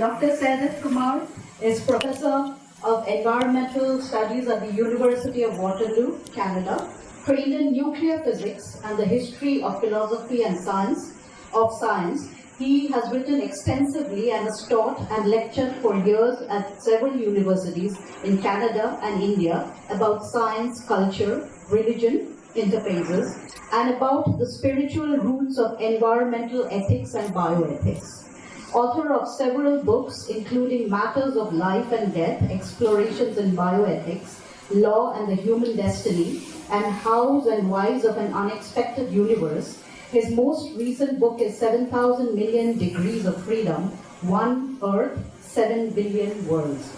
Dr. Sehdev Kumar is Professor of Environmental Studies at the University of Waterloo, Canada, trained in nuclear physics and the history of philosophy and science. He has written extensively and has taught and lectured for years at several universities in Canada and India about science, culture, religion, interfaces, and about the spiritual roots of environmental ethics and bioethics. Author of several books, including Matters of Life and Death, Explorations in Bioethics, Law and the Human Destiny, and Hows and Whys of an Unexpected Universe. His most recent book is 7,000 Million Degrees of Freedom, One Earth, 7 Billion Worlds.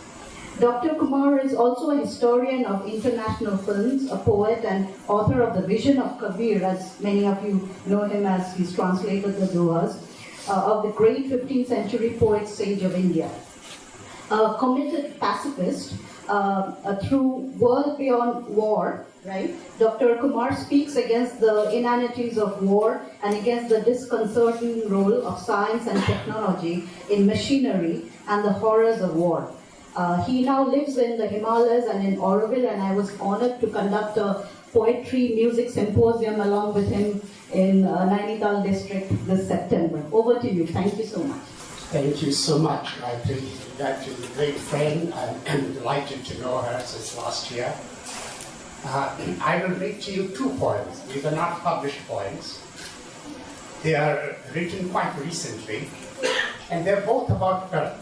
Dr. Kumar is also a historian of international films, a poet and author of The Vision of Kabir, as many of you know him as he's translated the Dohas, of the great 15th century poet sage of India. A committed pacifist through World Beyond War, right? Dr. Kumar speaks against the inanities of war and against the disconcerting role of science and technology in machinery and the horrors of war. He now lives in the Himalayas and in Auroville, and I was honored to conduct a poetry music symposium along with him in Nainital district this September. Over to you. Thank you so much. Thank you so much, Gayatri. Gayatri is a great friend. I'm delighted to know her since last year. I will read to you two poems. These are not published poems. They are written quite recently, and they're both about Earth.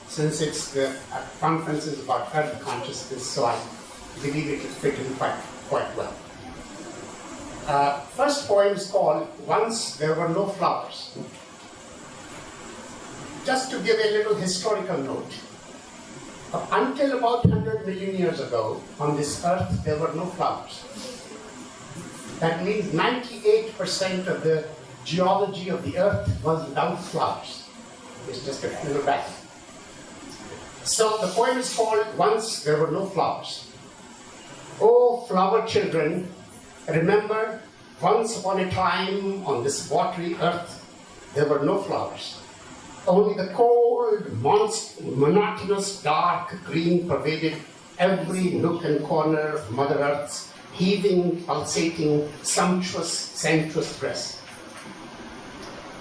Since it's the conference is about Earth consciousness, so I believe it will fit in quite well. First poem is called Once There Were No Flowers. Just to give a little historical note, until about 100 million years ago, on this earth, there were no flowers. That means 98% of the geology of the earth was without flowers. It's just a little back. So the poem is called Once There Were No Flowers. Oh, flower children, remember, once upon a time on this watery earth, there were no flowers. Only the cold, monotonous, dark green pervaded every nook and corner of Mother Earth's heaving, pulsating, sumptuous, sensuous breast.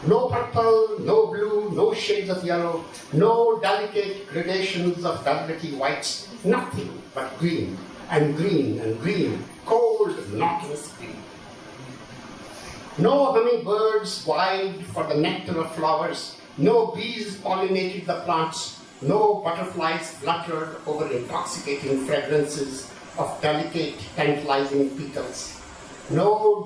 No purple, no blue, no shades of yellow, no delicate gradations of velvety whites, nothing but green and green and green, cold, monotonous green. No hummingbirds vied for the nectar of flowers, no bees pollinated the plants, no butterflies fluttered over intoxicating fragrances of delicate, tantalizing petals. No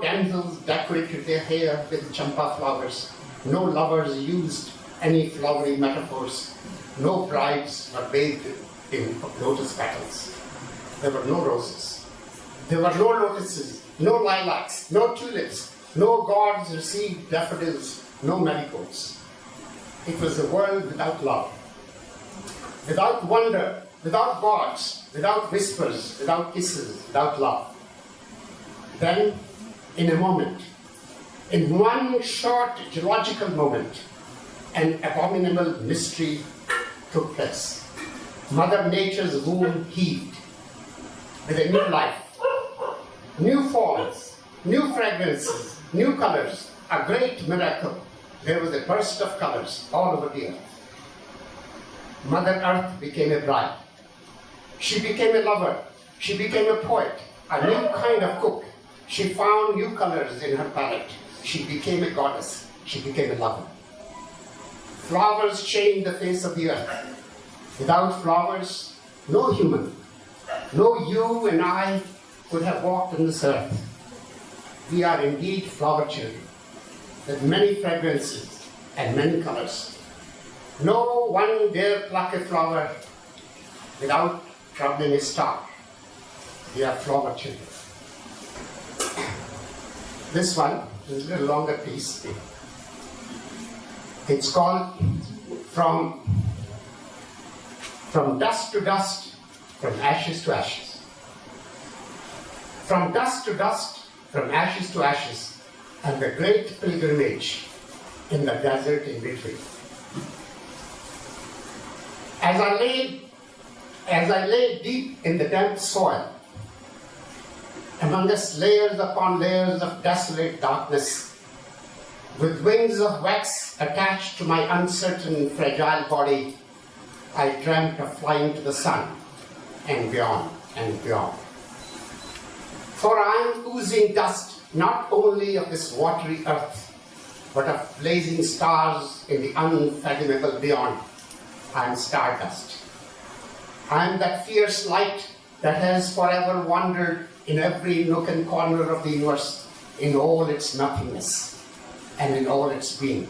damsels decorated their hair with champa flowers, no lovers used any flowery metaphors, no brides were bathed in lotus petals. There were no roses, there were no lotuses, no lilacs, no tulips, no gods received daffodils, no marigolds. It was a world without love, without wonder, without gods, without whispers, without kisses, without love. Then, in a moment, in one short geological moment, an abominable mystery took place. Mother Nature's womb heaved with a new life, new forms, new fragrances, new colors, a great miracle. There was a burst of colors all over the earth. Mother Earth became a bride. She became a lover. She became a poet, a new kind of cook. She found new colors in her palette. She became a goddess. She became a lover. Flowers changed the face of the earth. Without flowers, no human, no you and I could have walked on this earth. We are indeed flower children, with many fragrances and many colors. No one dare pluck a flower without troubling a star. We are flower children. This one is a little longer piece. It's called From Dust to Dust, From Ashes to Ashes. From dust to dust, from ashes to ashes, and the great pilgrimage in the desert in between. As I lay deep in the damp soil, amongst layers upon layers of desolate darkness, with wings of wax attached to my uncertain, fragile body, I dreamt of flying to the sun and beyond and beyond. For I am oozing dust not only of this watery earth, but of blazing stars in the unfathomable beyond. I am stardust. I am that fierce light that has forever wandered in every nook and corner of the universe, in all its nothingness and in all its being.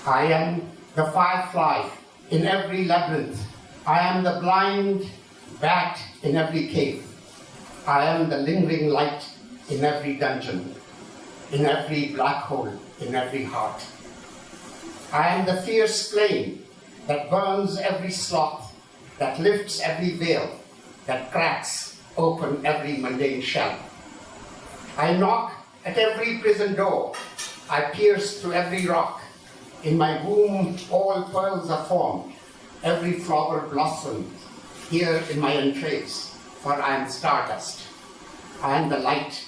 I am the firefly in every labyrinth. I am the blind bat in every cave. I am the lingering light in every dungeon, in every black hole, in every heart. I am the fierce flame that burns every sloth, that lifts every veil, that cracks open every mundane shell. I knock at every prison door. I pierce through every rock. In my womb all pearls are formed. Every flower blossoms here in my entrails, for I am stardust. I am the light.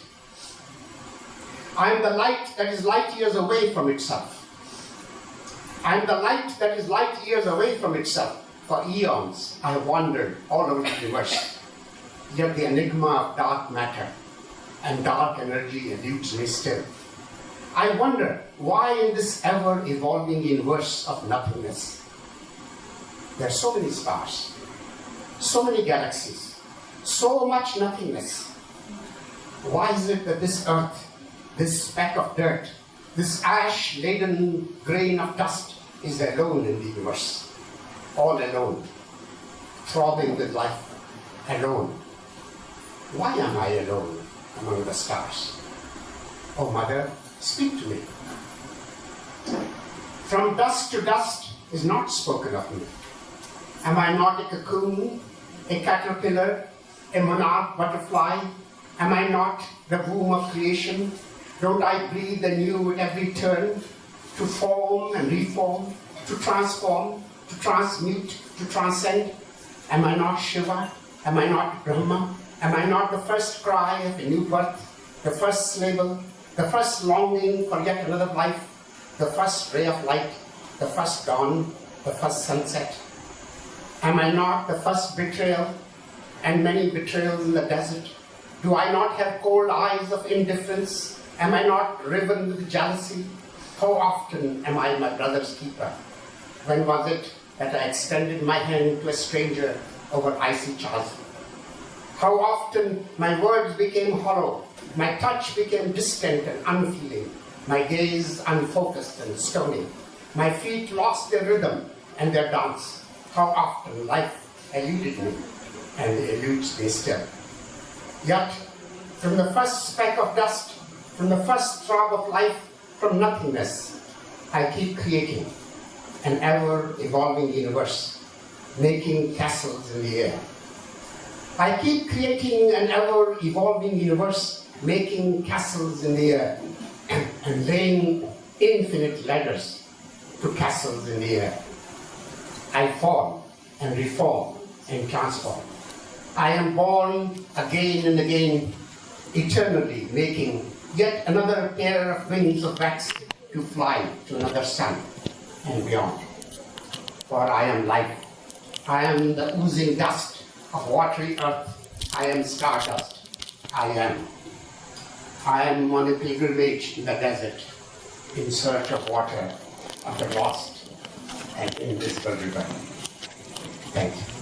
I am the light that is light years away from itself. I am the light that is light years away from itself. For eons I have wandered all over the universe. Yet the enigma of dark matter and dark energy eludes me still. I wonder why in this ever-evolving universe of nothingness, there are so many stars, so many galaxies, so much nothingness. Why is it that this earth, this speck of dirt, this ash-laden grain of dust is alone in the universe? All alone, throbbing with life, alone. Why am I alone among the stars? Oh, Mother, speak to me. From dust to dust is not spoken of me. Am I not a cocoon, a caterpillar, a monarch butterfly? Am I not the womb of creation? Don't I breathe anew at every turn, to form and reform, to transform, to transmute, to transcend? Am I not Shiva? Am I not Brahma? Am I not the first cry of a new birth, the first label, the first longing for yet another life, the first ray of light, the first dawn, the first sunset? Am I not the first betrayal and many betrayals in the desert? Do I not have cold eyes of indifference? Am I not riven with jealousy? How often am I my brother's keeper? When was it that I extended my hand to a stranger over icy chasm? How often my words became hollow, my touch became distant and unfeeling, my gaze unfocused and stony, my feet lost their rhythm and their dance. How often life eluded me and eludes me still. Yet, from the first speck of dust, from the first throb of life, from nothingness, I keep creating an ever-evolving universe, making castles in the air. I keep creating an ever-evolving universe, making castles in the air, and laying infinite ladders to castles in the air. I form and reform and transform. I am born again and again, eternally making yet another pair of wings of wax to fly to another sun and beyond. For I am life. I am the oozing dust of watery earth. I am stardust. I am. I am on a pilgrimage in the desert in search of water, of the lost and invisible river. Thank you.